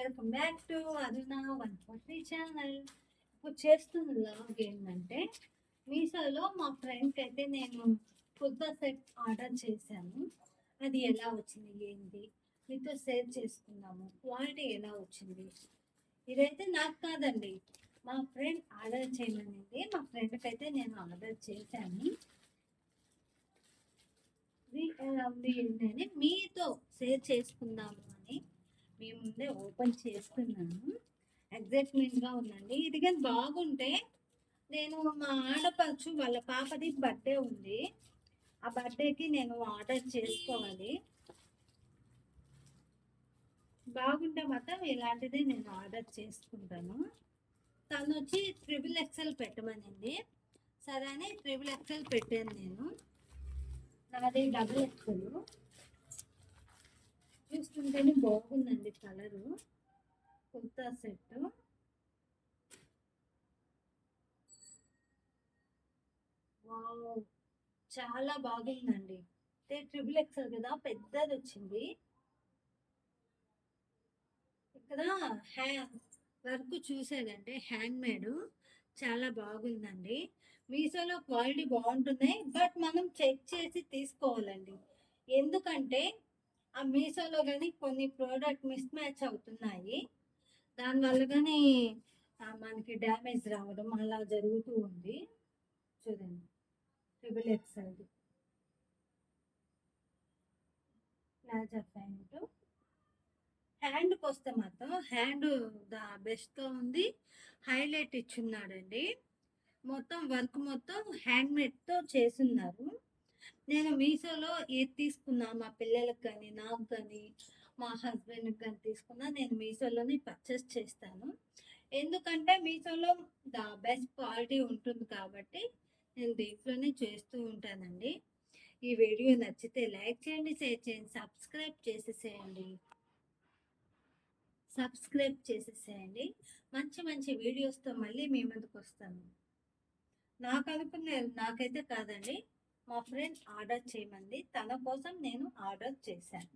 Welcome back to Aruna 143 channel. ఇప్పుడు చేస్తున్న log ఏంటంటే, మీషోలో మా ఫ్రెండ్కి అయితే నేను కుర్తా సెట్ ఆర్డర్ చేశాను. అది ఎలా వచ్చింది ఏంటి మీతో షేర్ చేసుకున్నాము. క్వాలిటీ ఎలా వచ్చింది ఇదైతే నాకు కాదండి, మా ఫ్రెండ్ ఆర్డర్ చేయమనింది. మా ఫ్రెండ్కి అయితే నేను ఆర్డర్ చేశాను. ఇది ఎలా ఉంది ఏంటని మీతో షేర్ చేసుకుందాము అని మీ ముందే ఓపెన్ చేస్తున్నాను. ఎగ్జైట్మెంట్గా ఉందండి. ఇది కానీ బాగుంటే నేను మా ఆడపడుచు వాళ్ళ పాపది బర్త్డే ఉంది, ఆ బర్త్డేకి నేను ఆర్డర్ చేసుకోవాలి. బాగుంటే మాత్రం ఇలాంటిది నేను ఆర్డర్ చేసుకుంటాను. తను వచ్చి XXL పెట్టమనింది. సరే అని XXL పెట్టాను నేను. నాది XXL. చూస్తుంటేనే బాగుందండి కలరు. కుర్తా సెట్ వావ్, చాలా బాగుందండి. XXL కదా, పెద్దది వచ్చింది. ఇక్కడ వర్క్ చూసేదంటే హ్యాండ్ మేడ్ చాలా బాగుందండి. మీషోలో క్వాలిటీ బాగుంటున్నాయి, బట్ మనం చెక్ చేసి తీసుకోవాలండి. ఎందుకంటే ఆ మీషోలో కానీ కొన్ని ప్రోడక్ట్ మిస్ మ్యాచ్ అవుతున్నాయి. దానివల్ల కానీ మనకి డ్యామేజ్ రావడం అలా జరుగుతూ ఉంది. చూడండి, XXL ప్లాజా ప్యాంటు. హ్యాండ్కి వస్తే మాత్రం హ్యాండ్ బెస్ట్గా ఉంది, హైలైట్ ఇచ్చున్నాడండి. మొత్తం వర్క్ మొత్తం హ్యాండ్మేడ్తో చేస్తున్నారు. నేను మీషోలో ఏది తీసుకున్నా, మా పిల్లలకు కానీ నాకు కానీ మా హస్బెండ్కి కానీ తీసుకున్నా, నేను మీషోలోనే పర్చేస్ చేస్తాను. ఎందుకంటే మీషోలో బెస్ట్ క్వాలిటీ ఉంటుంది కాబట్టి నేను దీంట్లోనే చేస్తూ ఉంటానండి. ఈ వీడియో నచ్చితే లైక్ చేయండి, షేర్ చేయండి, సబ్స్క్రైబ్ చేసేసేయండి. మంచి మంచి వీడియోస్తో మళ్ళీ మీ ముందుకు వస్తాను. నాకైతే కాదండి, మా ఫ్రెండ్ ఆర్డర్ చేయమంది, తన కోసం నేను ఆర్డర్ చేశాను.